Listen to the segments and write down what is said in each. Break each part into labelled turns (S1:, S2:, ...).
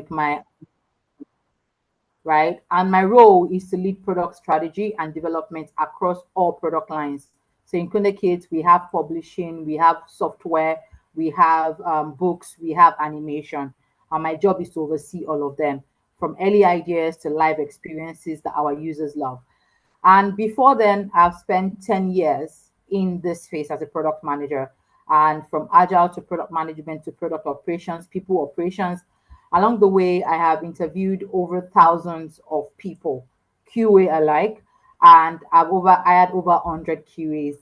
S1: with my right? And my role is to lead product strategy and development across all product lines. So in Kunde Kids, we have publishing, we have software, we have books, we have animation. And my job is to oversee all of them, from early ideas to live experiences that our users love. And before then, I've spent 10 years in this space as a product manager. And from agile to product management to product operations, people operations. Along the way, I have interviewed over thousands of people, QA alike, and I had over 100 QAs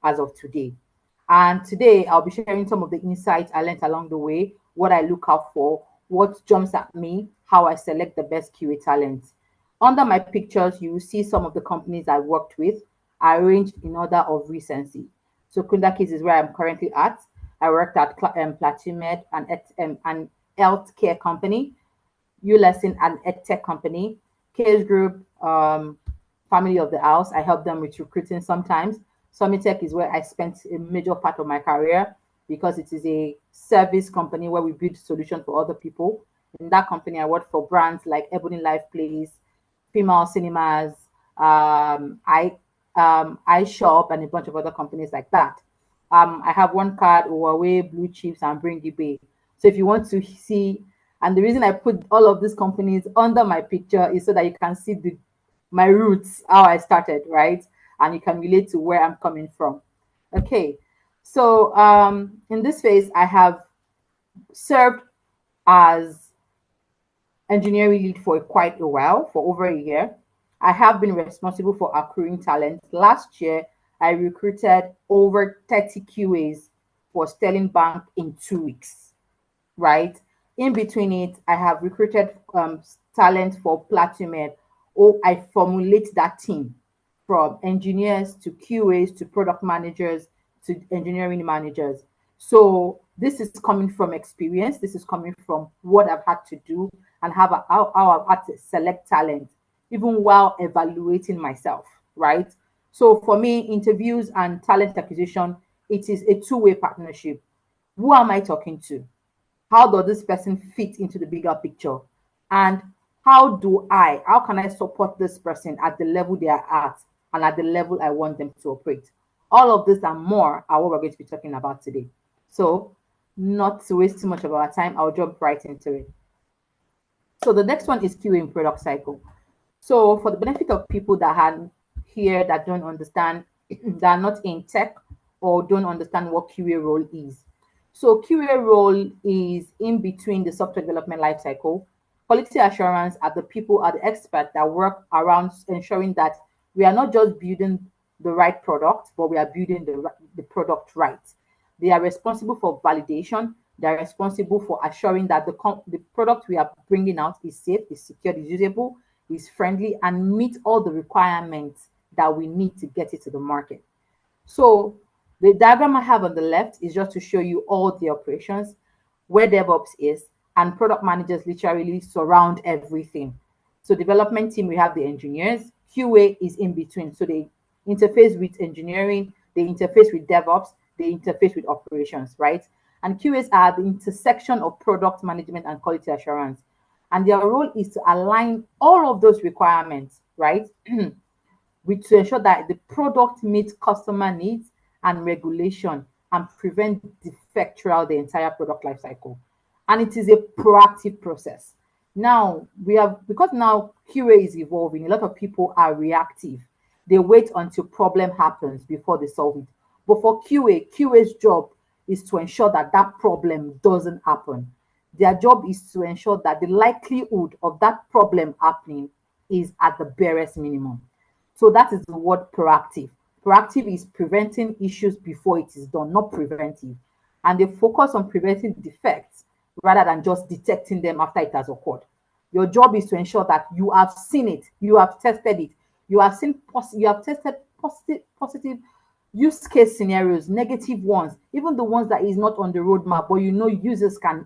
S1: as of today. And today, I'll be sharing some of the insights I learned along the way, what I look out for, what jumps at me, how I select the best QA talents. Under my pictures, you will see some of the companies I worked with, arranged in order of recency. So Kunda Kids is where I'm currently at. I worked at Platimed, an healthcare company, ULesson, an edtech company, Case Group, family of the house. I help them with recruiting sometimes. Summitech is where I spent a major part of my career because it is a service company where we build solutions for other people. In that company, I worked for brands like Ebony Life Plays, Female Cinemas, iShop, and a bunch of other companies like that. I have one card, Huawei, Blue Chips, and Bring It Bay. So if you want to see, and the reason I put all of these companies under my picture is so that you can see my roots, how I started, right? And you can relate to where I'm coming from. Okay, so in this phase, I have served as engineering lead for quite a while, for over a year. I have been responsible for accruing talent. Last year, I recruited over 30 QAs for Sterling Bank in 2 weeks, right? In between it, I have recruited talent for Platinum. Or I formulate that team from engineers to QAs to product managers to engineering managers. So this is coming from experience. This is coming from what I've had to do and how I've had to select talent, even while evaluating myself, right? So for me, interviews and talent acquisition, it is a two-way partnership. Who am I talking to? How does this person fit into the bigger picture? And how can I support this person at the level they are at and at the level I want them to operate? All of this and more are what we're going to be talking about today. So not to waste too much of our time, I'll jump right into it. So the next one is QA in product cycle. So for the benefit of people that are here that don't understand, that are not in tech or don't understand what QA role is. So QA role is in between the software development lifecycle. Quality assurance are the experts that work around ensuring that we are not just building the right product, but we are building the product right. They are responsible for validation. They are responsible for assuring that the product we are bringing out is safe, is secure, is usable, is friendly, and meet all the requirements that we need to get it to the market. So the diagram I have on the left is just to show you all the operations, where DevOps is, and product managers literally surround everything. So development team, we have the engineers. QA is in between. So they interface with engineering, they interface with DevOps, they interface with operations, right? And QAs are the intersection of product management and quality assurance. And their role is to align all of those requirements, right? To ensure that the product meets customer needs and regulation and prevent defect throughout the entire product lifecycle. And it is a proactive process. Now, because now QA is evolving, a lot of people are reactive. They wait until problem happens before they solve it. But for QA's job is to ensure that that problem doesn't happen. Their job is to ensure that the likelihood of that problem happening is at the barest minimum. So that is the word proactive. Proactive is preventing issues before it is done, not preventive. And they focus on preventing defects rather than just detecting them after it has occurred. Your job is to ensure that you have seen it, you have tested it, you have tested positive use case scenarios, negative ones, even the ones that is not on the roadmap, but users can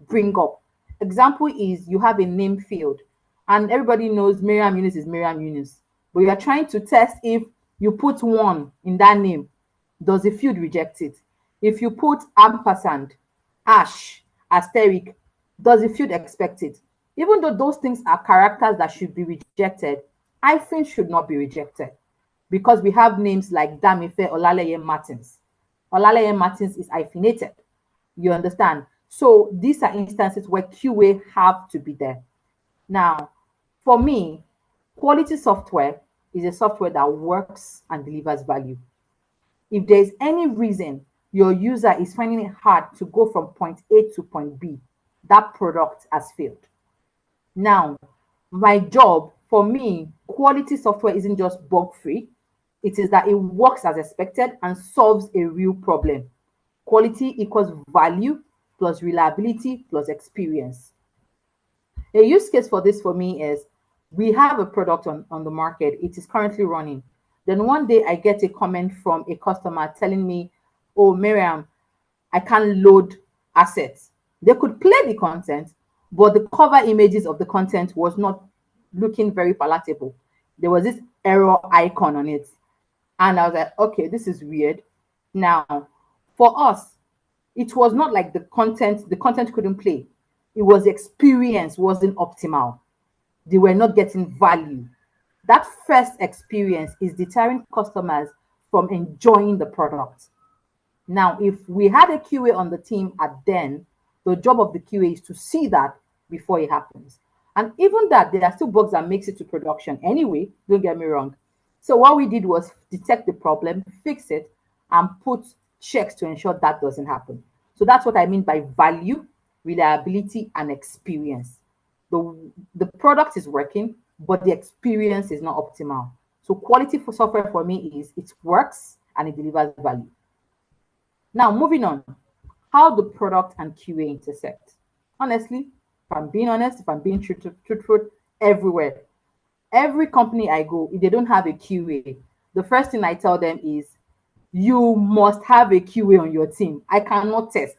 S1: bring up. Example is you have a name field, and everybody knows Miriam Yunus is Miriam Yunus, but you are trying to test if you put 1 in that name, does the field reject it? If you put ampersand, #, asterisk, does the field expect it? Even though those things are characters that should be rejected, hyphen should not be rejected because we have names like Damife Olaleye Martins. Olaleye Martins is hyphenated. You understand? So these are instances where QA have to be there. Now, for me, quality software is a software that works and delivers value. If there's any reason your user is finding it hard to go from point A to point B, that product has failed. Now, my job, for me, quality software isn't just bug free. It is that it works as expected and solves a real problem. Quality equals value plus reliability plus experience. A use case for this for me is we have a product on the market. It is currently running. Then one day I get a comment from a customer telling me, oh, Miriam, I can't load assets. They could play the content, but the cover images of the content was not looking very palatable. There was this error icon on it. And I was like, okay, this is weird. Now, for us, it was not like the content couldn't play. It was the experience wasn't optimal. They were not getting value. That first experience is deterring customers from enjoying the product. Now, if we had a QA on the team at then, the job of the QA is to see that before it happens. And even that, there are still bugs that makes it to production anyway, don't get me wrong. So what we did was detect the problem, fix it, and put checks to ensure that doesn't happen. So that's what I mean by value, reliability, and experience. The product is working, but the experience is not optimal. So quality for software for me is it works and it delivers value. Now, moving on, how the product and QA intersect. Honestly, if I'm being honest, if I'm being truthful, everywhere. Every company I go, if they don't have a QA, the first thing I tell them is, you must have a QA on your team. I cannot test.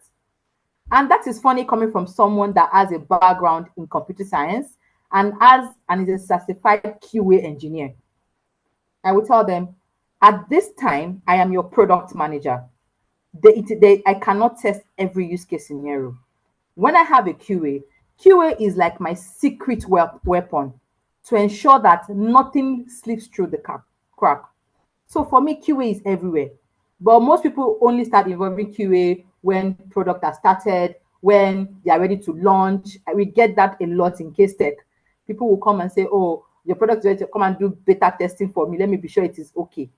S1: And that is funny coming from someone that has a background in computer science and is a certified QA engineer. I will tell them, at this time, I am your product manager. I cannot test every use case scenario. When I have a QA is like my secret weapon to ensure that nothing slips through the crack. So for me, QA is everywhere. But most people only start involving QA when product has started, when they are ready to launch. We get that a lot in Qace Tech. People will come and say, oh, your product is ready to come and do beta testing for me. Let me be sure it is okay.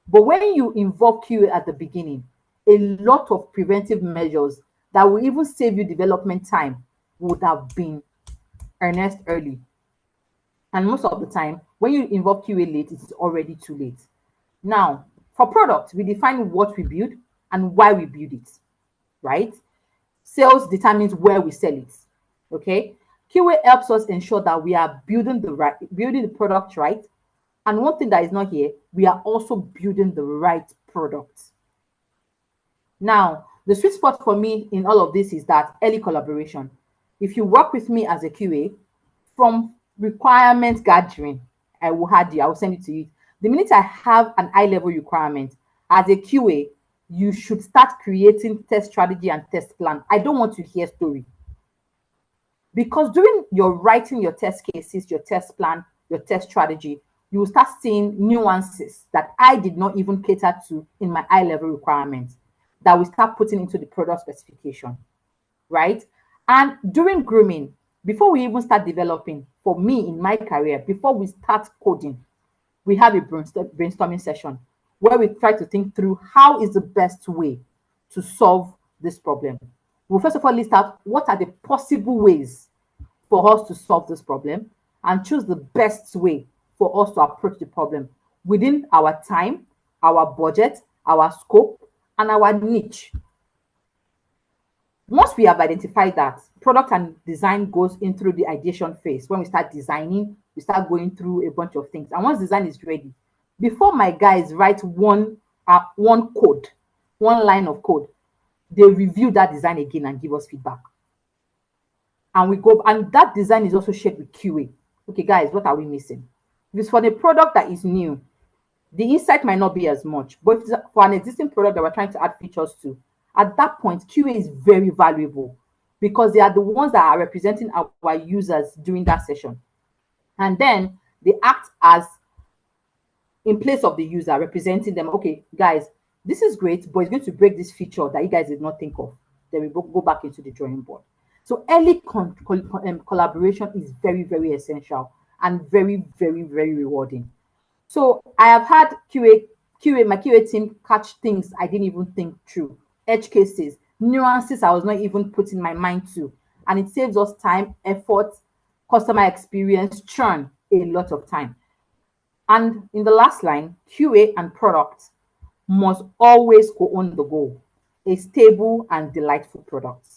S1: But when you involve QA at the beginning, a lot of preventive measures that will even save you development time would have been earnest early. And most of the time, when you involve QA late, it is already too late. Now, for product, we define what we build and why we build it, right? Sales determines where we sell it, okay? QA helps us ensure that we are building the product right. And one thing that is not here, we are also building the right product. Now, the sweet spot for me in all of this is that early collaboration. If you work with me as a QA, from requirement gathering, I will send it to you. The minute I have an high-level requirement, as a QA, you should start creating test strategy and test plan. I don't want to hear story. Because during your writing your test cases, your test plan, your test strategy, you will start seeing nuances that I did not even cater to in my high-level requirements that we start putting into the product specification, right? And during grooming, before we even start developing, for me in my career, before we start coding, we have a brainstorming session where we try to think through how is the best way to solve this problem. We'll first of all list out what are the possible ways for us to solve this problem and choose the best way for us to approach the problem within our time, our budget, our scope, and our niche. Once we have identified that, product and design goes in through the ideation phase. When we start designing, we start going through a bunch of things. And once design is ready, before my guys write one code, one line of code, they review that design again and give us feedback. And we go, and that design is also shared with QA. Okay, guys, what are we missing? If it's for the product that is new, the insight might not be as much. But if it's for an existing product that we're trying to add features to, at that point, QA is very valuable because they are the ones that are representing our users during that session. And then they act as in place of the user, representing them. Okay, guys, this is great, but it's going to break this feature that you guys did not think of. Then we go back into the drawing board. So early collaboration is very, very essential and very, very, very rewarding. So I have had my QA team catch things I didn't even think through, edge cases, nuances I was not even putting my mind to. And it saves us time, effort, customer experience, churn, a lot of time. And in the last line, QA and product must always co-own the goal, a stable and delightful product.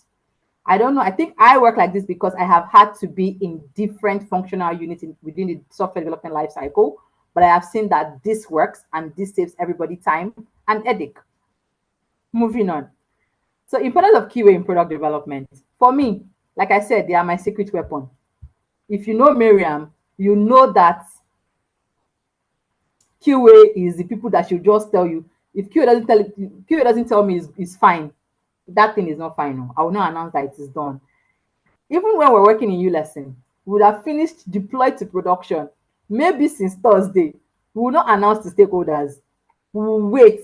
S1: I don't know. I think I work like this because I have had to be in different functional units within the software development lifecycle. But I have seen that this works and this saves everybody time and headache. Moving on. So, importance of QA in product development. For me, like I said, they are my secret weapon. If you know Miriam, you know that QA is the people that should just tell you. If QA doesn't tell me it's fine, that thing is not final. I will not announce that it is done. Even when we're working in ULesson, we would have finished deployed to production maybe since Thursday. We will not announce to stakeholders. We will wait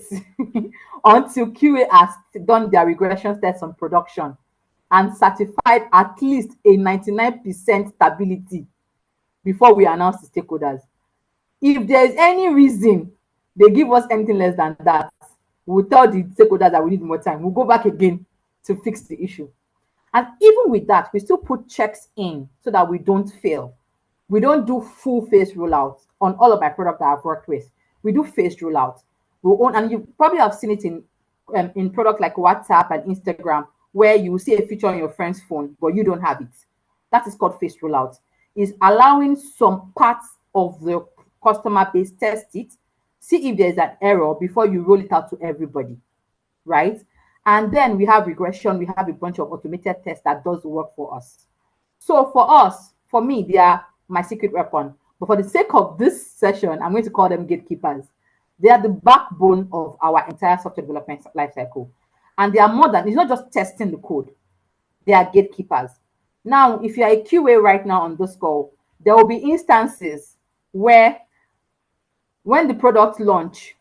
S1: until QA has done their regression tests on production and certified at least a 99% stability before we announce to stakeholders. If there's any reason they give us anything less than that, we'll tell the stakeholders that we need more time. We'll go back again to fix the issue. And even with that, we still put checks in so that we don't fail. We don't do full phase rollouts on all of my products that I've worked with. We do phased rollouts. And you probably have seen it in products like WhatsApp and Instagram, where you will see a feature on your friend's phone, but you don't have it. That is called phased rollout. Is allowing some parts of the customer base test it, see if there's an error before you roll it out to everybody, right? And then we have regression. We have a bunch of automated tests that does work for us. So for me, they are my secret weapon. But for the sake of this session, I'm going to call them gatekeepers. They are the backbone of our entire software development lifecycle. And they are more than, it's not just testing the code. They are gatekeepers. Now, if you are a QA right now on this call, there will be instances where when the product launch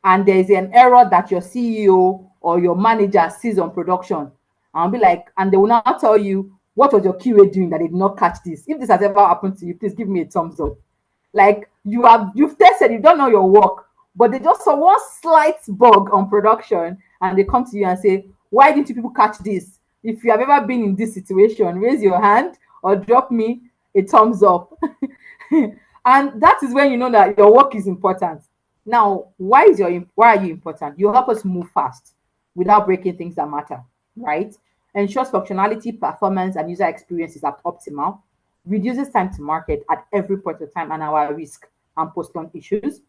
S1: and there is an error that your CEO or your manager sees on production, I'll be like, and they will not tell you, what was your QA doing that did not catch this? If this has ever happened to you, please give me a thumbs up. Like you've tested, you've done all your work, but they just saw one slight bug on production and they come to you and say, why didn't you people catch this? If you have ever been in this situation, raise your hand or drop me a thumbs up. And that is when you know that your work is important. Now, why are you important? You help us move fast without breaking things that matter, right? Ensures functionality, performance, and user experience is optimal. Reduces time to market at every point of time and our risk and post-launch issues.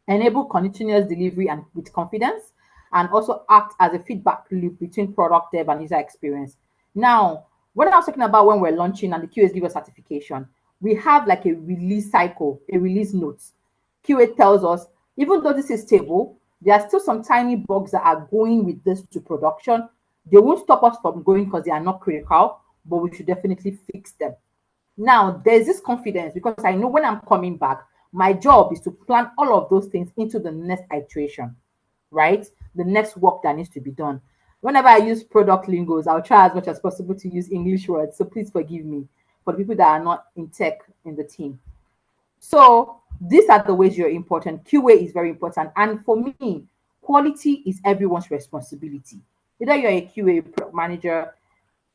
S1: Enable continuous delivery and with confidence, and also act as a feedback loop between product dev and user experience. Now, when I was talking about when we're launching and the QAs give us certification, we have like a release cycle, a release note. QA tells us, even though this is stable, there are still some tiny bugs that are going with this to production. They won't stop us from going because they are not critical, but we should definitely fix them. Now, there's this confidence because I know when I'm coming back, my job is to plan all of those things into the next iteration, right? The next work that needs to be done. Whenever I use product lingos, I'll try as much as possible to use English words. So please forgive me for the people that are not in tech in the team. So these are the ways you're important. QA is very important. And for me, quality is everyone's responsibility. Either you're a QA product manager,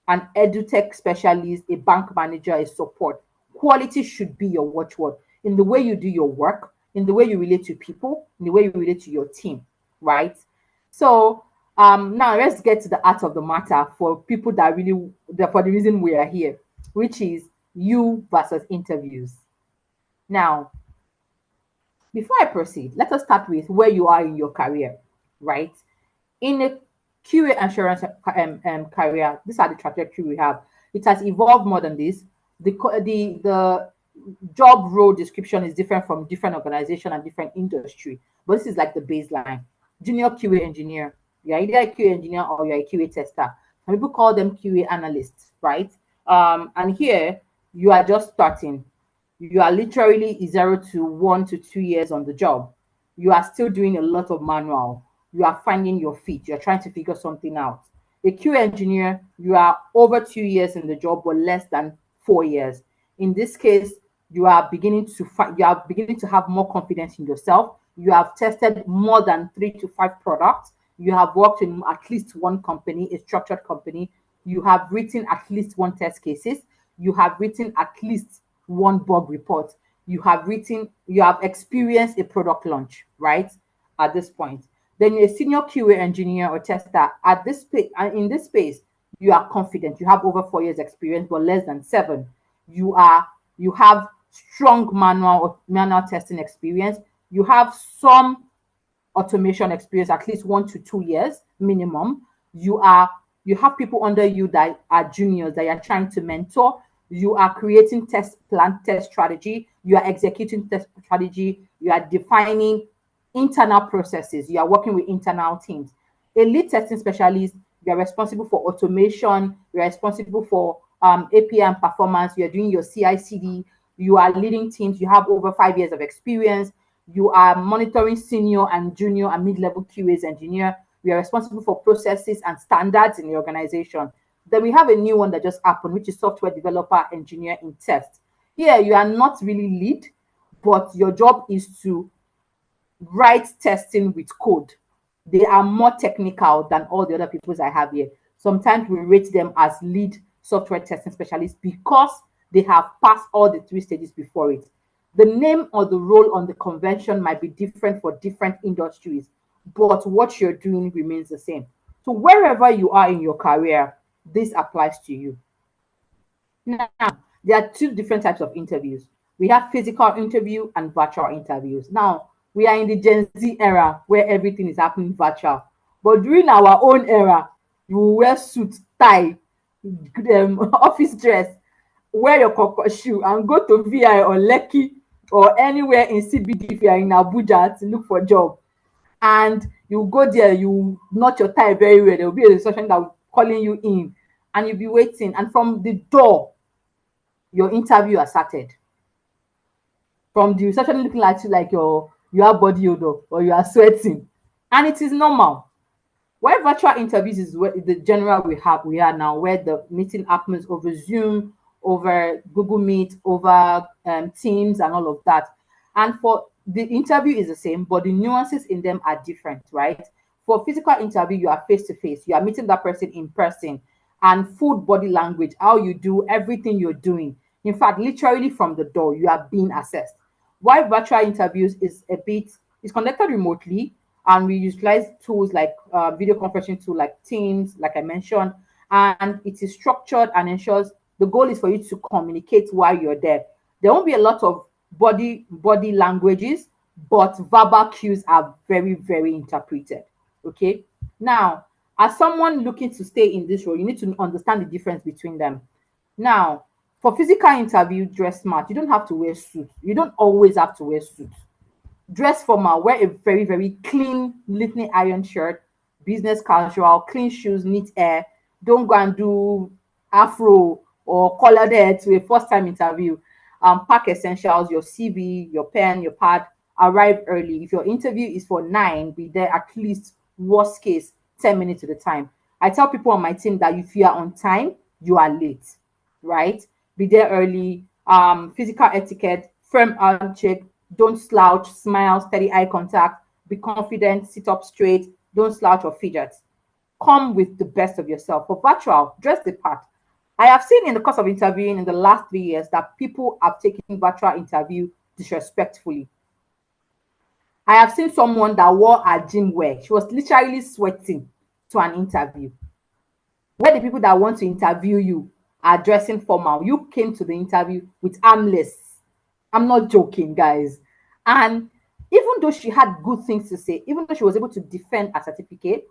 S1: an edutech specialist, a bank manager, a support. Quality should be your watchword in the way you do your work, in the way you relate to people, in the way you relate to your team, right? So now let's get to the heart of the matter for people that really, for the reason we are here, which is you versus interviews. Now, before I proceed, let us start with where you are in your career, right? In a QA assurance career, these are the trajectory we have. It has evolved more than this. The job role description is different from different organization and different industry, but this is like the baseline. Junior QA engineer, you're either a QA engineer or you're a QA tester. and people call them QA analysts, right? And here you are just starting. You are literally 0 to 1 to 2 years on the job. You are still doing a lot of manual. You are finding your feet. You're trying to figure something out. A QA engineer, you are over 2 years in the job, but less than 4 years. In this case, you are beginning to have more confidence in yourself. You have tested more than 3 to 5 products. You have worked in at least one company, a structured company. You have written at least one test cases. You have written at least one bug report. You have experienced a product launch, right? At this point. Then a senior QA engineer or tester at this space, in this space, you are confident. You have over 4 years experience, but less than 7. You have strong manual testing experience. You have some automation experience, at least 1 to 2 years minimum. You have people under you that are juniors that you're trying to mentor. You are creating test plan, test strategy. You are executing test strategy. You are defining internal processes. You are working with internal teams. A lead testing specialist, you are responsible for automation. You are responsible for API and performance. You are doing your CI/CD. You are leading teams. You have over 5 years of experience. You are monitoring senior and junior and mid-level QAs engineer. We are responsible for processes and standards in the organization. Then we have a new one that just happened, which is software developer engineer in test. Here, you are not really lead, but your job is to write testing with code. They are more technical than all the other peoples I have here. Sometimes we rate them as lead software testing specialists because they have passed all the 3 stages before it. The name or the role on the convention might be different for different industries, but what you're doing remains the same. So wherever you are in your career, this applies to you. Now, there are 2 different types of interviews. We have physical interview and virtual interviews. Now, we are in the Gen Z era where everything is happening virtual. But during our own era, you will wear suit, tie, office dress, wear your cocoa shoe, and go to VI or Lekki or anywhere in CBD if you are in Abuja to look for a job. And you go there, you knot your tie very well. There will be a reception that will calling you in, and you'll be waiting. And from the door, your interview has started. From the reception looking at you like you have body odor or you are sweating, and it is normal. Where virtual interviews is where the general we are now, where the meeting happens over Zoom, over Google Meet, over Teams, and all of that. And for the interview is the same, but the nuances in them are different, right? For physical interview, you are face to face. You are meeting that person in person, and full body language, how you do everything you're doing. In fact, literally from the door, you are being assessed. Why virtual interviews is conducted remotely, and we utilize tools like video conferencing tool like Teams, like I mentioned, and it is structured and ensures the goal is for you to communicate while you're there. There won't be a lot of body languages, but verbal cues are very, very interpreted. Okay. Now, as someone looking to stay in this role, you need to understand the difference between them. Now, for physical interview, dress smart. You don't have to wear suits. You don't always have to wear suits. Dress formal, wear a very, very clean, neatly ironed shirt, business casual, clean shoes, neat hair. Don't go and do afro or colored hair to a first time interview. Pack essentials, your CV, your pen, your pad. Arrive early. If your interview is for 9, be there at least, worst case, 10 minutes at a time. I tell people on my team that if you are on time, you are late, right? Be there early. Physical etiquette, firm handshake, don't slouch, smile, steady eye contact, be confident, sit up straight, don't slouch or fidget. Come with the best of yourself. For virtual, dress the part. I have seen in the course of interviewing in the last 3 years that people have taken virtual interview disrespectfully. I have seen someone that wore a gym wear. She was literally sweating to an interview. Where the people that want to interview you are dressing formal. You came to the interview with armless. I'm not joking, guys. And even though she had good things to say, even though she was able to defend a certificate,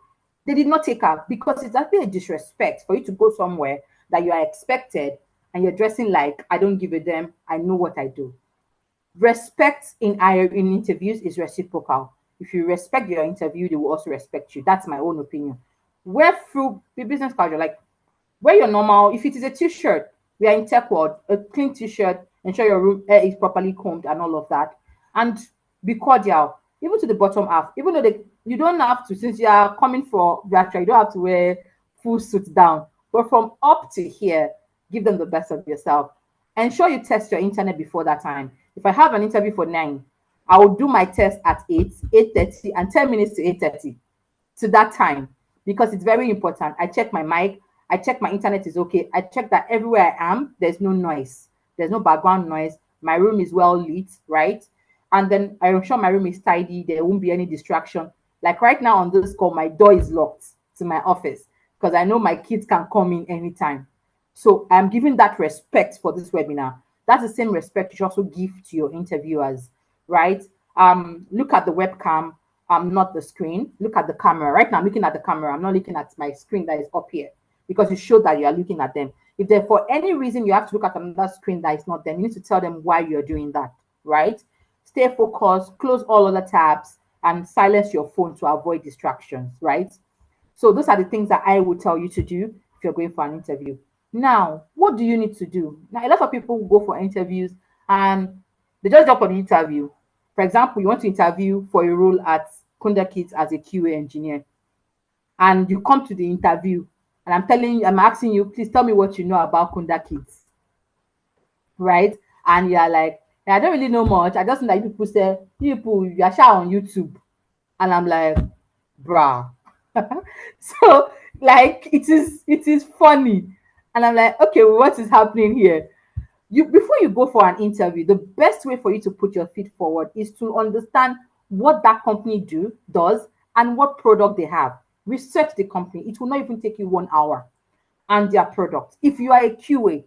S1: they did not take her because it's actually a disrespect for you to go somewhere that you are expected and you're dressing like, I don't give a damn, I know what I do. Respect in interviews is reciprocal. If you respect your interview, they will also respect you. That's my own opinion. Wear through the business casual, like Wear your normal, if it is a t-shirt, we are in tech world, a clean t-shirt, ensure your room hair is properly combed and all of that. And be cordial, even to the bottom half, even though you don't have to, since you are coming for virtual, you don't have to wear full suit down. But from up to here, give them the best of yourself. Ensure you test your internet before that time. If I have an interview for 9, I will do my test at 8, 8:30, and 10 minutes to 8:30 to that time, because it's very important. I check my mic, I check my internet is okay, I check that everywhere I am, there's no noise, there's no background noise, my room is well lit, right? And then I ensure my room is tidy, there won't be any distraction. Like right now on this call, my door is locked to my office because I know my kids can come in anytime. So I'm giving that respect for this webinar. That's the same respect you should also give to your interviewers, right? Look at the webcam, not the screen. Look at the camera. Right now, I'm looking at the camera. I'm not looking at my screen that is up here, because you show that you are looking at them. If there for any reason you have to look at another screen that is not them, you need to tell them why you're doing that, right? Stay focused, close all other tabs, and silence your phone to avoid distractions, right? So those are the things that I would tell you to do if you're going for an interview. Now, what do you need to do? Now, a lot of people go for interviews and they just jump on the interview. For example, you want to interview for a role at Kunda Kids as a QA engineer, and you come to the interview, and I'm asking you, please tell me what you know about Kunda Kids, right? And you're like, "Yeah, I don't really know much. I just know that people say, people, you are shy on YouTube." And I'm like, bruh. So like it is funny. And I'm like, okay, what is happening here? You, before you go for an interview, the best way for you to put your feet forward is to understand what that company does and what product they have. Research the company. It will not even take you 1 hour, and their product. If you are a QA,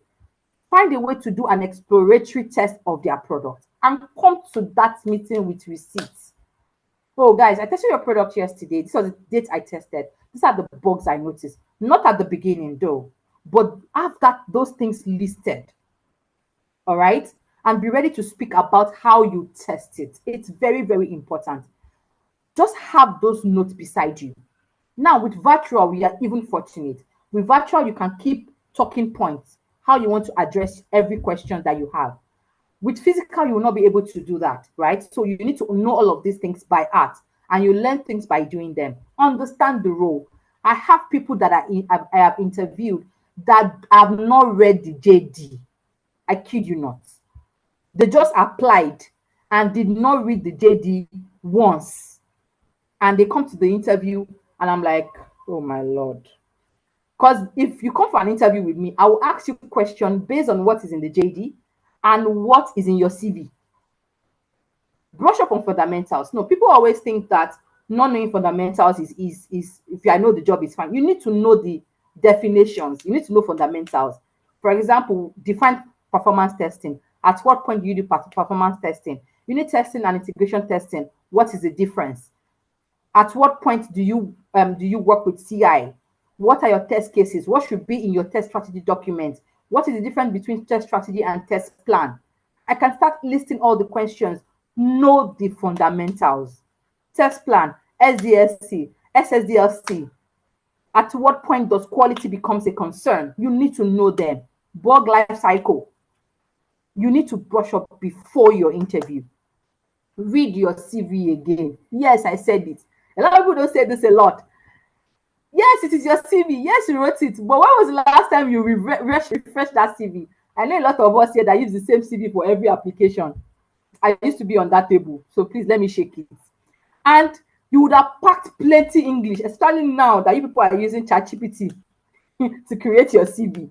S1: find a way to do an exploratory test of their product and come to that meeting with receipts. Oh, guys, I tested your product yesterday. This was the date I tested. These are the bugs I noticed. Not at the beginning, though, but have those things listed. All right. And be ready to speak about how you test it. It's very, very important. Just have those notes beside you. Now, with virtual, we are even fortunate. With virtual, you can keep talking points, how you want to address every question that you have. With physical, you will not be able to do that, right? So you need to know all of these things by heart, and you learn things by doing them. Understand the role. I have people that I have interviewed that have not read the JD. I kid you not. They just applied and did not read the JD once. And they come to the interview, and I'm like, oh my Lord. Because if you come for an interview with me, I will ask you a question based on what is in the JD and what is in your CV. Brush up on fundamentals. No, people always think that not knowing fundamentals is if I know the job is fine. You need to know the definitions. You need to know fundamentals. For example, define performance testing. At what point do you do performance testing? Unit testing and integration testing. What is the difference? At what point do you work with CI? What are your test cases? What should be in your test strategy document? What is the difference between test strategy and test plan? I can start listing all the questions. Know the fundamentals. Test plan, SDSC, SSDLC. At what point does quality becomes a concern? You need to know them. Bug life cycle. You need to brush up before your interview. Read your CV again. Yes, I said it. A lot of people don't say this a lot. Yes, it is your CV. Yes, you wrote it. But when was the last time you refreshed that CV? I know a lot of us here that use the same CV for every application. I used to be on that table. So please let me shake it. And you would have packed plenty English, especially now that you people are using ChatGPT to create your CV.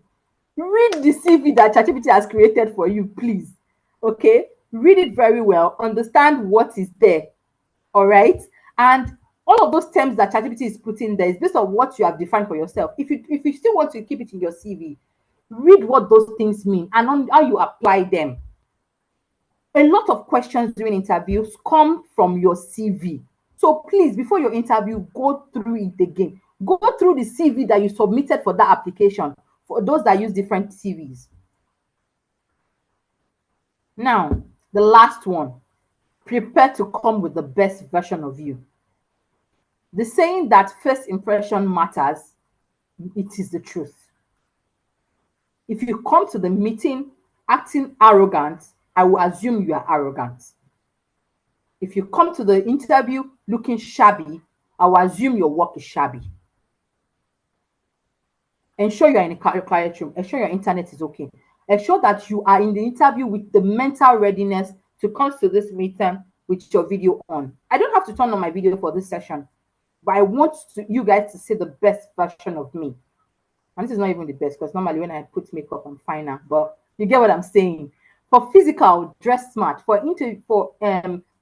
S1: Read the CV that ChatGPT has created for you, please. Okay? Read it very well. Understand what is there. All right? And all of those terms that ChatGPT is putting there is based on what you have defined for yourself. If you still want to keep it in your CV, read what those things mean and on how you apply them. A lot of questions during interviews come from your CV. So please, before your interview, go through it again. Go through the CV that you submitted for that application, for those that use different CVs. Now, the last one, prepare to come with the best version of you. The saying that first impression matters, it is the truth. If you come to the meeting acting arrogant, I will assume you are arrogant. If you come to the interview looking shabby, I will assume your work is shabby. Ensure you are in a quiet room. Ensure your internet is okay. Ensure that you are in the interview with the mental readiness to come to this meeting with your video on. I don't have to turn on my video for this session, but I want you guys to see the best version of me. And this is not even the best, because normally when I put makeup, I'm fine now. But you get what I'm saying. For physical, dress smart. For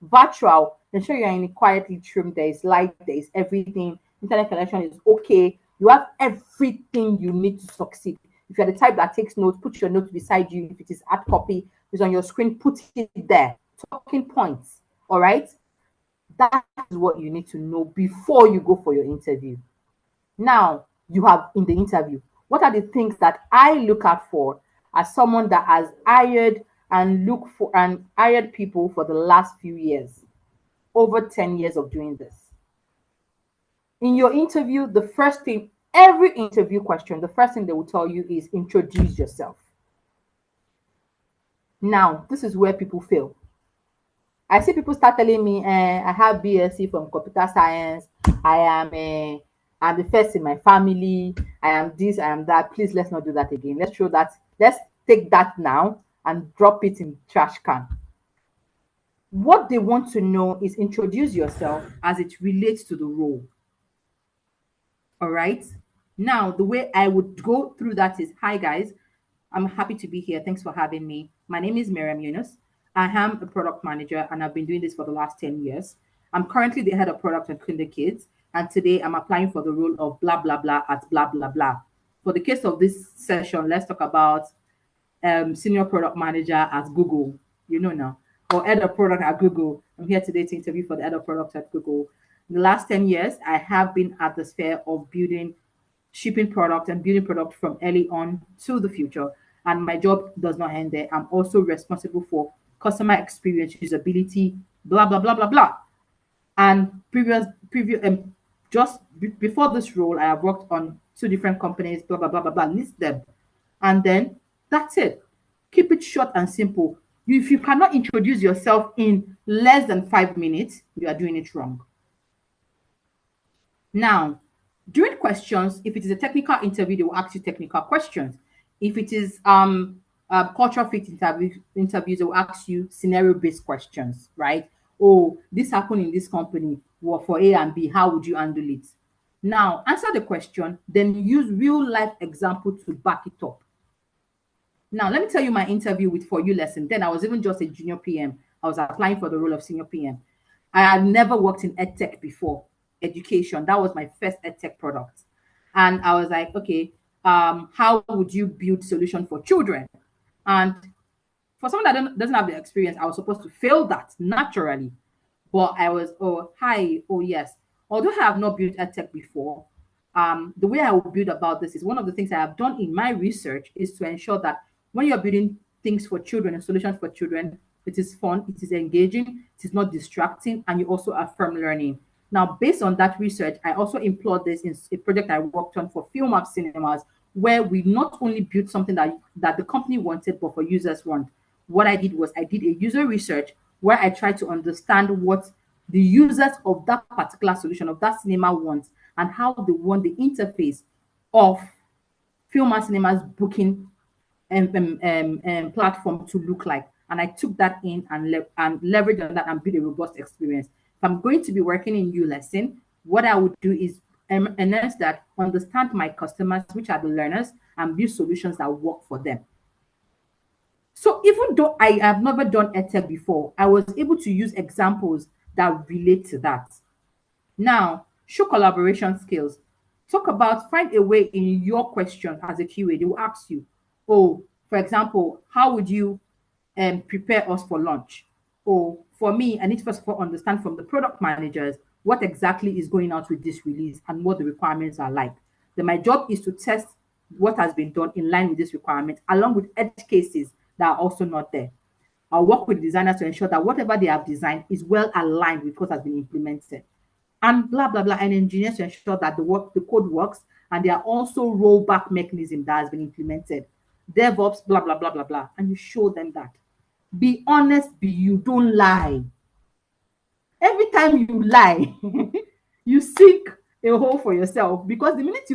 S1: virtual, ensure you're in a quietly room. There is light, there is everything. Internet connection is okay. You have everything you need to succeed. If you're the type that takes notes, put your notes beside you. If it is hard copy, it's on your screen, put it there. Talking points. All right. That is what you need to know before you go for your interview. Now, you have in the interview, what are the things that I look out for as someone that has hired people for the last few years, over 10 years of doing this? In your interview, the first thing, every interview question, the first thing they will tell you is introduce yourself. Now, this is where people fail. I see people start telling me, I have BSc from computer science. I'm the first in my family. I am this, I am that. Please, let's not do that again. Let's take that now and drop it in trash can. What they want to know is introduce yourself as it relates to the role. All right. Now, the way I would go through that is, hi guys, I'm happy to be here. Thanks for having me. My name is Miriam Yunus. I am a product manager and I've been doing this for the last 10 years. I'm currently the head of product at Kinder Kids, and today I'm applying for the role of blah, blah, blah at blah, blah, blah. For the case of this session, let's talk about senior product manager at Google, now, or head of product at Google. I'm here today to interview for the head of product at Google. In the last 10 years, I have been at the sphere of shipping product and building product from early on to the future. And my job does not end there. I'm also responsible for customer experience, usability, blah, blah, blah, blah, blah. And before this role, I have worked on 2 different companies, blah, blah, blah, blah, blah, list them. And then that's it. Keep it short and simple. If you cannot introduce yourself in less than 5 minutes, you are doing it wrong. Now, during questions, if it is a technical interview, they will ask you technical questions. If it is cultural fit interviews, they will ask you scenario-based questions, right? Oh, this happened in this company. Well, for A and B, how would you handle it? Now, answer the question, then use real-life example to back it up. Now, let me tell you my interview with For You lesson. Then I was even just a junior PM. I was applying for the role of senior PM. I had never worked in EdTech before, education. That was my first EdTech product. And I was like, okay, how would you build solution for children? And for someone that doesn't have the experience, I was supposed to fail that naturally. But I was, yes. Although I have not built EdTech before, the way I will build about this is one of the things I have done in my research is to ensure that when you're building things for children and solutions for children, it is fun, it is engaging, it is not distracting, and you also affirm learning. Now, based on that research, I also employed this in a project I worked on for Film Up Cinemas, where we not only built something that the company wanted, but for users want. What I did was I did a user research where I tried to understand what the users of that particular solution, of that cinema want, and how they want the interface of Film Up Cinemas booking platform to look like. And I took that in and leveraged on that and build a robust experience. If I'm going to be working in U lesson, what I would do is enhance that, understand my customers, which are the learners, and build solutions that work for them. So even though I have never done EdTech before, I was able to use examples that relate to that. Now, show collaboration skills. Find a way in your question as a QA. They will ask you, oh, for example, how would you prepare us for lunch? Or for me, I need to first of all understand from the product managers what exactly is going out with this release and what the requirements are like. Then my job is to test what has been done in line with this requirement, along with edge cases that are also not there. I'll work with designers to ensure that whatever they have designed is well aligned with what has been implemented. And blah, blah, blah, and engineers to ensure that the code works, and there are also rollback mechanisms that has been implemented. DevOps, blah, blah, blah, blah, blah. And you show them that. Be honest, be you, don't lie. Every time you lie, you seek a hole for yourself, because the minute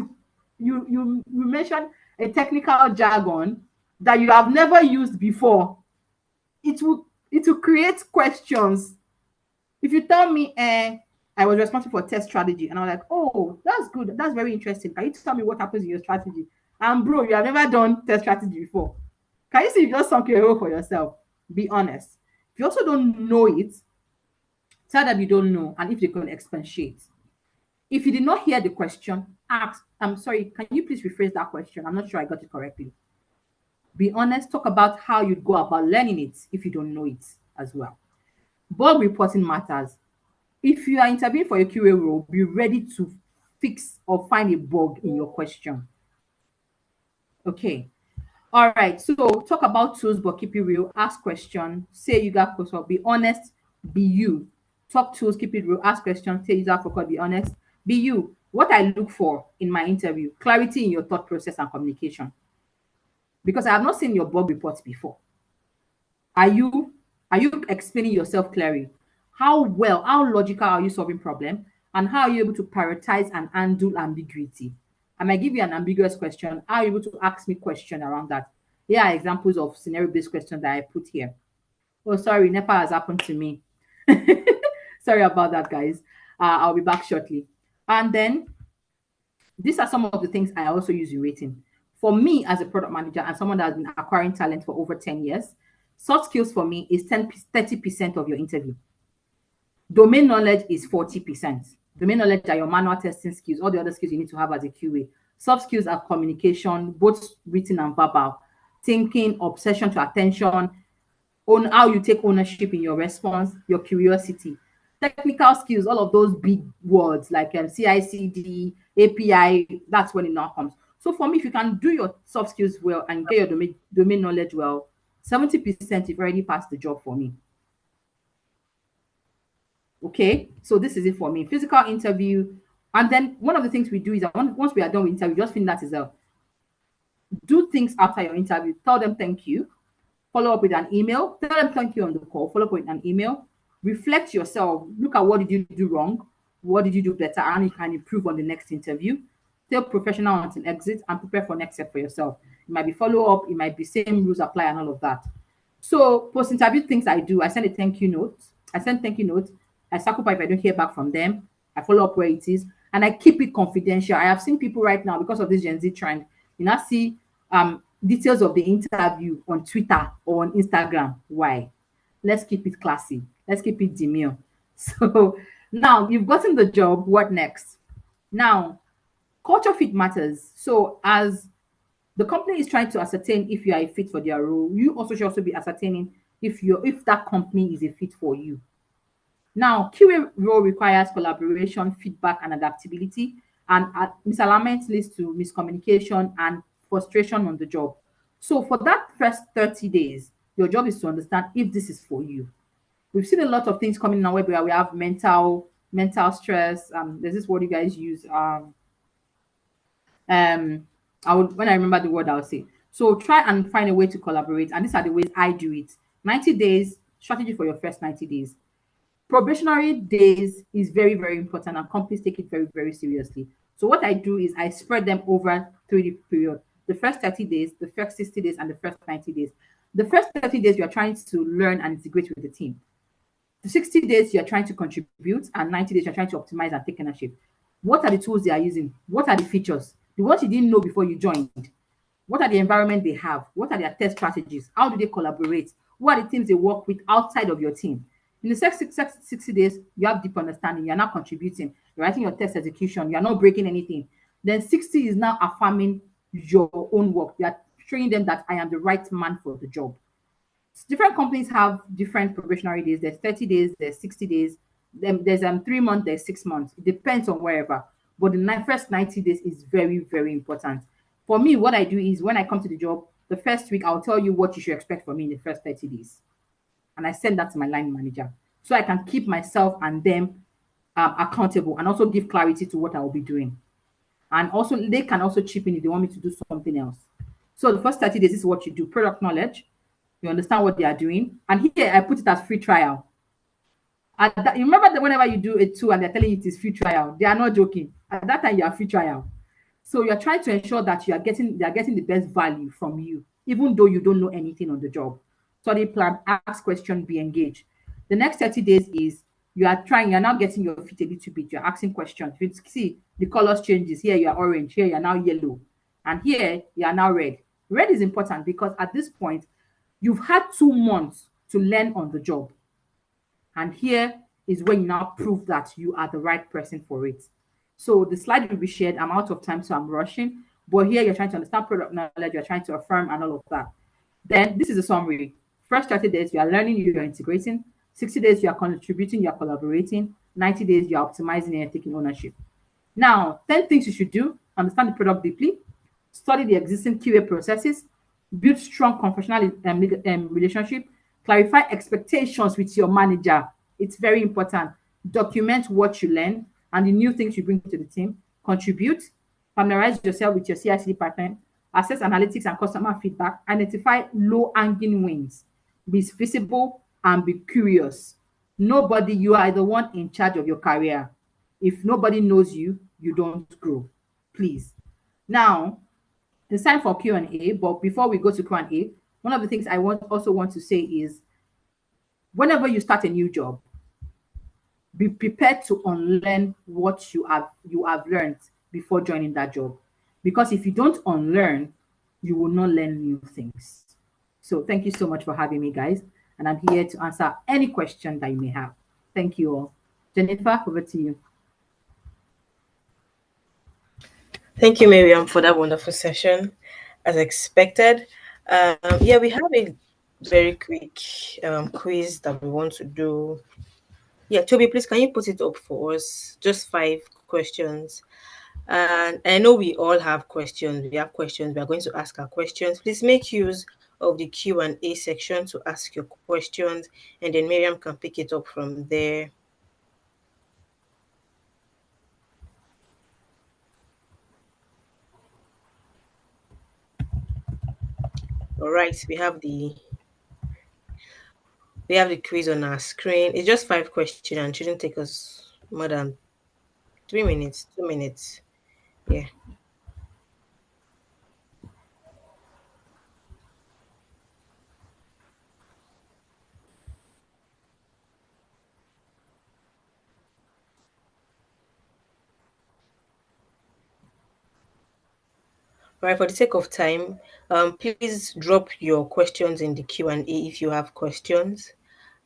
S1: you mention a technical jargon that you have never used before, it will create questions. If you tell me, I was responsible for test strategy, and I'm like, oh, that's good, that's very interesting. Can you tell me what happens in your strategy? And bro, you have never done test strategy before. Can you see you just sunk your hole for yourself? Be honest. If you also don't know it, tell them you don't know, and if they can expatiate. If you did not hear the question, ask, I'm sorry, can you please rephrase that question? I'm not sure I got it correctly. Be honest, talk about how you'd go about learning it if you don't know it as well. Bug reporting matters. If you are interviewing for a QA role, be ready to fix or find a bug in your question. Okay. All right. So talk about tools, but keep it real. Ask questions. Say you got focus. Be honest. Be you. Talk tools, keep it real. Ask questions. Say you got focus. Be honest. Be you. What I look for in my interview: clarity in your thought process and communication. Because I have not seen your bug reports before. Are you explaining yourself clearly? How logical are you solving problem? And how are you able to prioritize and handle ambiguity? I might give you an ambiguous question. How are you able to ask me question around that? Here are examples of scenario-based questions that I put here. Oh, sorry, NEPA has happened to me. Sorry about that, guys. I'll be back shortly. And then these are some of the things I also use in rating. For me, as a product manager and someone that has been acquiring talent for over 10 years, soft skills for me is 30% of your interview. Domain knowledge is 40%. Domain knowledge are your manual testing skills, all the other skills you need to have as a QA. Soft skills are communication, both written and verbal, thinking, obsession to attention, on how you take ownership in your response, your curiosity. Technical skills, all of those big words like CI/CD, API, that's when it now comes. So for me, if you can do your soft skills well and get your domain knowledge well, 70% you've already passed the job for me. Okay, so this is it for me. Physical interview. And then one of the things we do is that once we are done with interview, just finish that is do things after your interview. Tell them thank you. Follow up with an email. Tell them thank you on the call. Follow up with an email. Reflect yourself. Look at what did you do wrong? What did you do better? And you can improve on the next interview. Stay professional until exit and prepare for next step for yourself. It might be follow up. It might be same rules apply and all of that. So post-interview things I do, I send a thank you note. I send thank you note. I circle back if I don't hear back from them. I follow up where it is. And I keep it confidential. I have seen people right now, because of this Gen Z trend, you now see details of the interview on Twitter or on Instagram. Why? Let's keep it classy. Let's keep it demure. So now you've gotten the job. What next? Now, culture fit matters. So as the company is trying to ascertain if you are a fit for their role, you also should also be ascertaining if that company is a fit for you. Now, QA role requires collaboration, feedback, and adaptability, and misalignment leads to miscommunication and frustration on the job. So for that first 30 days, your job is to understand if this is for you. We've seen a lot of things coming in our web where we have mental stress. There's this word you guys use. When I remember the word, I'll say. So try and find a way to collaborate. And these are the ways I do it. 90 days, strategy for your first 90 days. Probationary days is very, very important, and companies take it very, very seriously. So what I do is I spread them over 3 period. The first 30 days, the first 60 days, and the first 90 days. The first 30 days, you're trying to learn and integrate with the team. The 60 days, you're trying to contribute, and 90 days, you're trying to optimize and take ownership. What are the tools they are using? What are the features? The ones you didn't know before you joined. What are the environment they have? What are their test strategies? How do they collaborate? What are the teams they work with outside of your team? In the 60 days, you have deep understanding. You're not contributing. You're writing your test execution. You're not breaking anything. Then 60 is now affirming your own work. You're showing them that I am the right man for the job. Different companies have different probationary days. There's 30 days, there's 60 days. Then there's 3 months, there's 6 months. It depends on wherever. But the first 90 days is very, very important. For me, what I do is when I come to the job, the first week, I'll tell you what you should expect from me in the first 30 days. And I send that to my line manager so I can keep myself and them accountable, and also give clarity to what I will be doing. And also, they can also chip in if they want me to do something else. So the first 30 days is what you do: product knowledge. You understand what they are doing. And here I put it as free trial. And you remember that whenever you do a tool and they're telling you it is free trial, they are not joking. At that time, you are free trial. So you're trying to ensure that they are getting the best value from you, even though you don't know anything on the job. Study plan, ask question, be engaged. The next 30 days is you're now getting your feet a little bit. You're asking questions. You see the colors changes. Here you are orange, here you are now yellow, and here you are now red. Red is important because at this point, you've had 2 months to learn on the job. And here is when you now prove that you are the right person for it. So the slide will be shared. I'm out of time, so I'm rushing. But here you're trying to understand product knowledge, you're trying to affirm and all of that. Then this is a summary. First 30 days, you are learning, you are integrating. 60 days, you are contributing, you are collaborating. 90 days, you are optimizing and you're taking ownership. Now, 10 things you should do: understand the product deeply, study the existing QA processes, build strong professional relationship, clarify expectations with your manager. It's very important. Document what you learn and the new things you bring to the team. Contribute, familiarize yourself with your CI/CD partner, assess analytics and customer feedback, identify low-hanging wins, be visible and be curious. You are the one in charge of your career. If nobody knows you, you don't grow. Please. Now, it's time for Q&A, but before we go to Q&A, one of the things I also want to say is whenever you start a new job, be prepared to unlearn what you have learned before joining that job. Because if you don't unlearn, you will not learn new things. So thank you so much for having me, guys. And I'm here to answer any question that you may have. Thank you all. Jennifer, over to you.
S2: Thank you, Miriam, for that wonderful session. As expected, yeah, we have a very quick quiz that we want to do. Yeah, Toby, please, can you put it up for us? Just 5 questions. And I know we all have questions. We have questions. We are going to ask our questions. Please make use of the Q&A section to ask your questions, and then Miriam can pick it up from there. All right, we have the quiz on our screen. It's just 5 questions and shouldn't take us more than 3 minutes, 2 minutes. Yeah. All right, for the sake of time, please drop your questions in the Q&A if you have questions,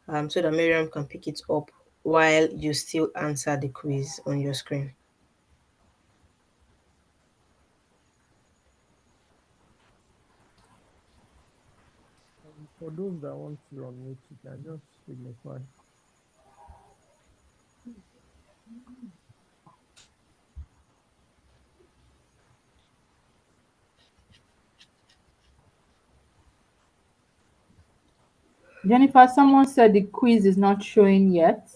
S2: so that Miriam can pick it up while you still answer the quiz on your screen.
S3: For those that want to unmute, you can just signify.
S1: Jennifer, someone said the quiz is not showing yet.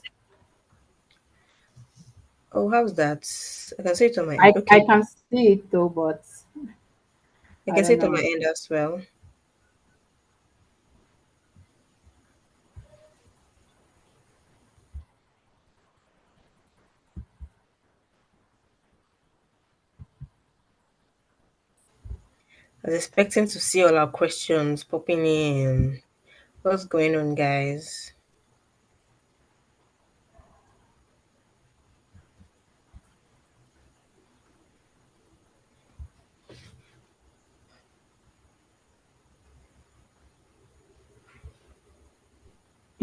S2: Oh, how's that? I can see it on my end. Okay.
S1: I can see it though, but
S2: I can see it on my end as well. I was expecting to see all our questions popping in. What's going on, guys?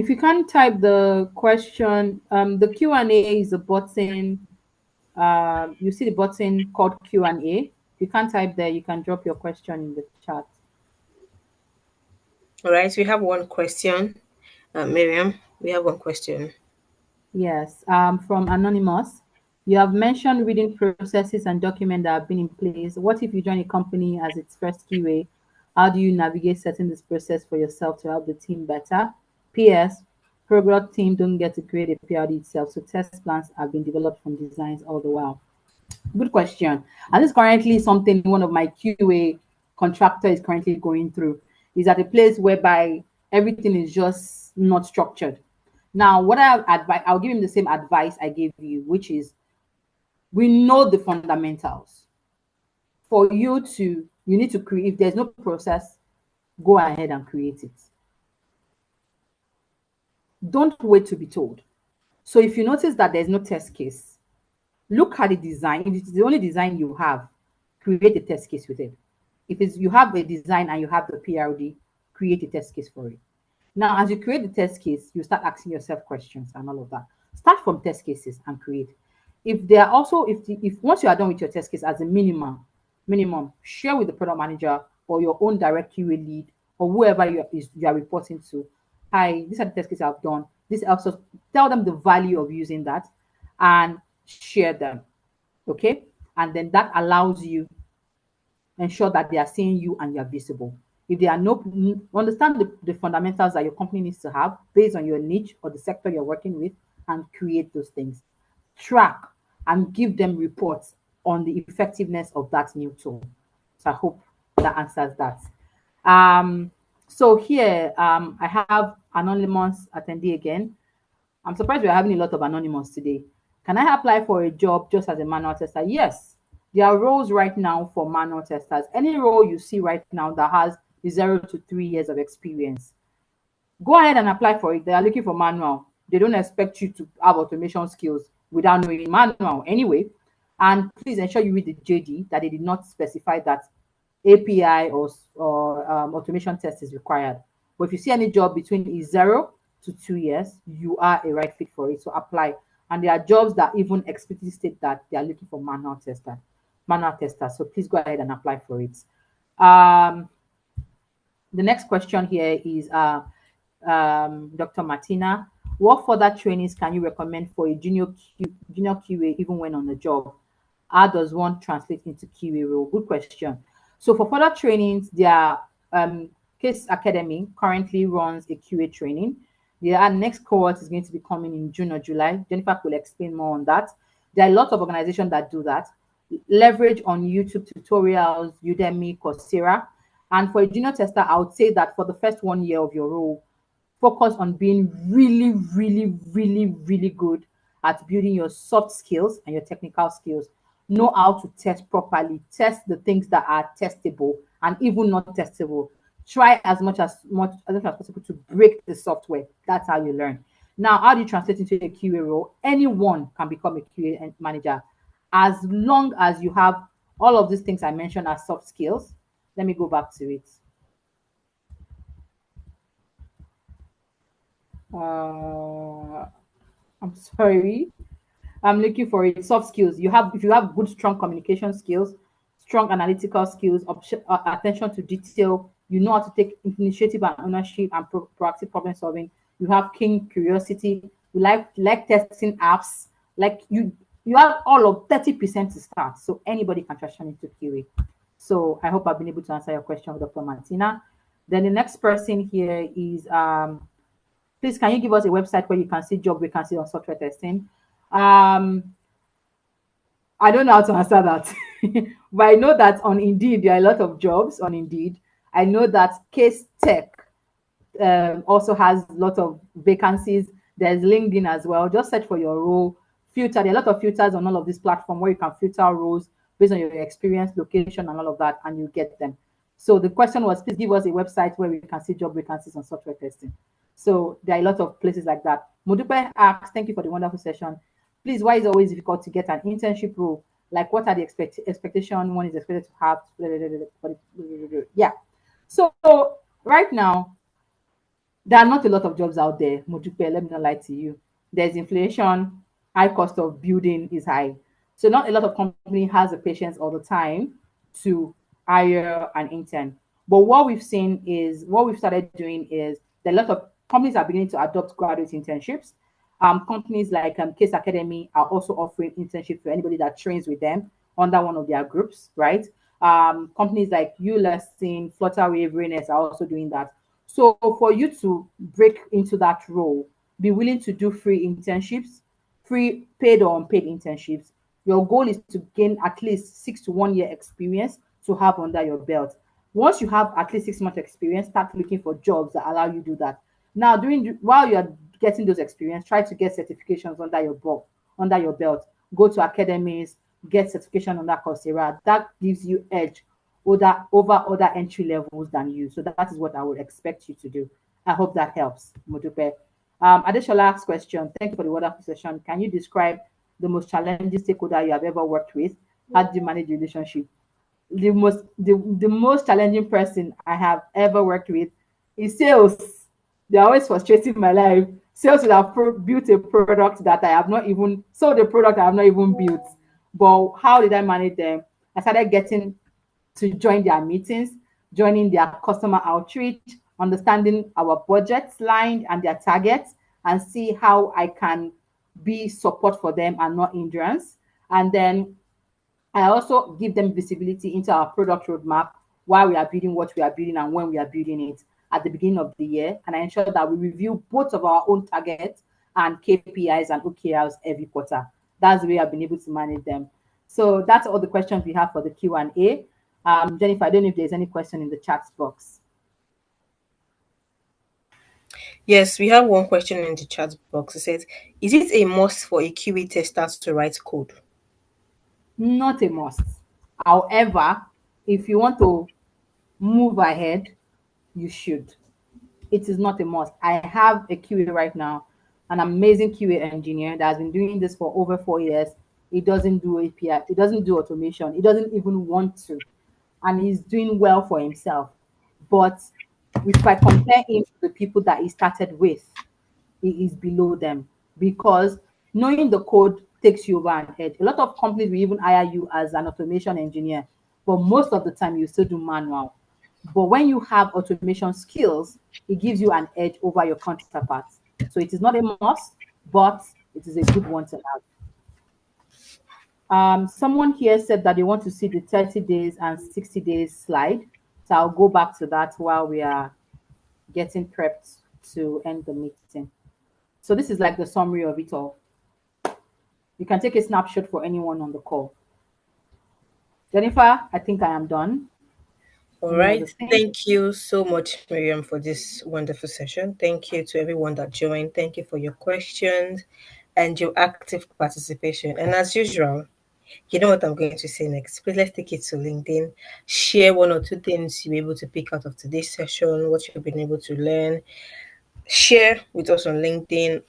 S1: if you can't type the question, the Q&A is a button. You see the button called Q&A. If you can't type there, you can drop your question in the chat.
S2: All right, we have one question. Miriam, we have one question.
S1: Yes, from Anonymous. You have mentioned reading processes and documents that have been in place. What if you join a company as its first QA? How do you navigate setting this process for yourself to help the team better? PS, product team don't get to create a PRD itself, so test plans have been developed from designs all the while. Good question. And this is currently something one of my QA contractor is currently going through. Is at a place whereby everything is just not structured. Now, what I'll give him the same advice I gave you, which is we know the fundamentals. For you need to create. If there's no process, go ahead and create it. Don't wait to be told. So if you notice that there's no test case, look at the design. If it's the only design you have, create a test case with it. If it's you have a design and you have the PRD, create a test case for it. Now, as you create the test case, you start asking yourself questions and all of that. Start from test cases and create. If they are also, if once you are done with your test case as a minimum, share with the product manager or your own direct QA lead or whoever you are reporting to. Hi, these are the test cases I've done. This also tell them the value of using that and share them. Okay, and then that allows you ensure that they are seeing you and you're visible. If they are no, understand the fundamentals that your company needs to have based on your niche or the sector you're working with and create those things. Track and give them reports on the effectiveness of that new tool. So I hope that answers that. So here I have anonymous attendee again. I'm surprised we're having a lot of anonymous today. Can I apply for a job just as a manual tester? Yes. There are roles right now for manual testers. Any role you see right now that has 0 to 3 years of experience, go ahead and apply for it. They are looking for manual. They don't expect you to have automation skills without knowing manual anyway. And please ensure you read the JD that they did not specify that API or automation test is required. But if you see any job between 0 to 2 years, you are a right fit for it. So apply. And there are jobs that even explicitly state that they are looking for manual testers. So please go ahead and apply for it. The next question here is Dr. Martina. What further trainings can you recommend for a junior QA even when on the job? How does one translate into QA role? Good question. So for further trainings, their Qace Academy currently runs a QA training. Their next cohort is going to be coming in June or July. Jennifer will explain more on that. There are a lot of organizations that do that. Leverage on YouTube tutorials, Udemy, Coursera. And for a junior tester, I would say that for the first 1 year of your role, focus on being really, really, really, really good at building your soft skills and your technical skills. Know how to test properly, test the things that are testable and even not testable. Try as much as possible to break the software. That's how you learn. Now, how do you translate into a QA role? Anyone can become a QA manager as long as you have all of these things I mentioned as soft skills. Let me go back to it. I'm sorry. I'm looking for it. Soft skills. If you have good, strong communication skills, strong analytical skills, attention to detail, you know how to take initiative and ownership and proactive problem solving. You have keen curiosity. You like testing apps. Like you have all of 30% to start. So anybody can transition into QA. So I hope I've been able to answer your question, Dr. Martina. Then the next person here is please, can you give us a website where you can see job vacancies on software testing? I don't know how to answer that, but I know that on Indeed, there are a lot of jobs on Indeed. I know that Qace Tech also has a lot of vacancies. There's LinkedIn as well. Just search for your role. Filter. There are a lot of filters on all of these platforms where you can filter roles based on your experience, location, and all of that, and you get them. So the question was, please give us a website where we can see job vacancies on software testing. So there are a lot of places like that. Modupe asks, thank you for the wonderful session. Please, why is it always difficult to get an internship role? Like, what are the expectations one is expected to have? Yeah. So right now, there are not a lot of jobs out there. Modupe, let me not lie to you. There's inflation, high cost of building is high. So not a lot of company has the patience all the time to hire an intern. But what we've started doing is a lot of companies are beginning to adopt graduate internships. Companies like Qace Academy are also offering internships for anybody that trains with them under one of their groups, right? Companies like ULesson, Flutterwave, Rainers are also doing that. So for you to break into that role, be willing to do free internships, free paid or unpaid internships. Your goal is to gain at least 6 to 1 year experience to have under your belt. Once you have at least 6 months experience, start looking for jobs that allow you to do that. Now, while you're getting those experience, try to get certifications under your belt. Go to academies, get certification on that Coursera. That gives you edge over other entry levels than you. So that is what I would expect you to do. I hope that helps, Modupe. Additional last question. Thank you for the wonderful session. Can you describe the most challenging stakeholder you have ever worked with? How do you manage the relationship? The most challenging person I have ever worked with is sales. They're always frustrating my life. Sales would have built a product that I have not even sold, a product I have not even built. But how did I manage them? I started getting to join their meetings, joining their customer outreach, understanding our budgets line and their targets, and see how I can be support for them and not hindrance. And then I also give them visibility into our product roadmap, why we are building what we are building and when we are building it at the beginning of the year. And I ensure that we review both of our own targets and KPIs and OKRs every quarter. That's the way I've been able to manage them. So that's all the questions we have for the Q&A. Jennifer, I don't know if there's any question in the chat box.
S2: Yes, we have one question in the chat box. It says, is it a must for a QA tester to write code?
S1: Not a must. However, if you want to move ahead, you should. It is not a must. I have a QA right now, an amazing QA engineer that has been doing this for over 4 years. He doesn't do API, he doesn't do automation, he doesn't even want to, and he's doing well for himself. But if I compare him to the people that he started with, he is below them, because knowing the code takes you over an edge. A lot of companies will even hire you as an automation engineer, but most of the time you still do manual. But when you have automation skills, it gives you an edge over your counterparts. So it is not a must, but it is a good one to have. Someone here said that they want to see the 30 days and 60 days slide. So I'll go back to that while we are getting prepped to end the meeting. So this is like the summary of it all. You can take a snapshot for anyone on the call. Jennifer, I think I am done.
S2: All right. Thank you so much, Miriam, for this wonderful session. Thank you to everyone that joined. Thank you for your questions and your active participation. And as usual, you know what I'm going to say next. Please let's take it to LinkedIn. Share one or two things you're able to pick out of today's session, what you've been able to learn. Share with us on LinkedIn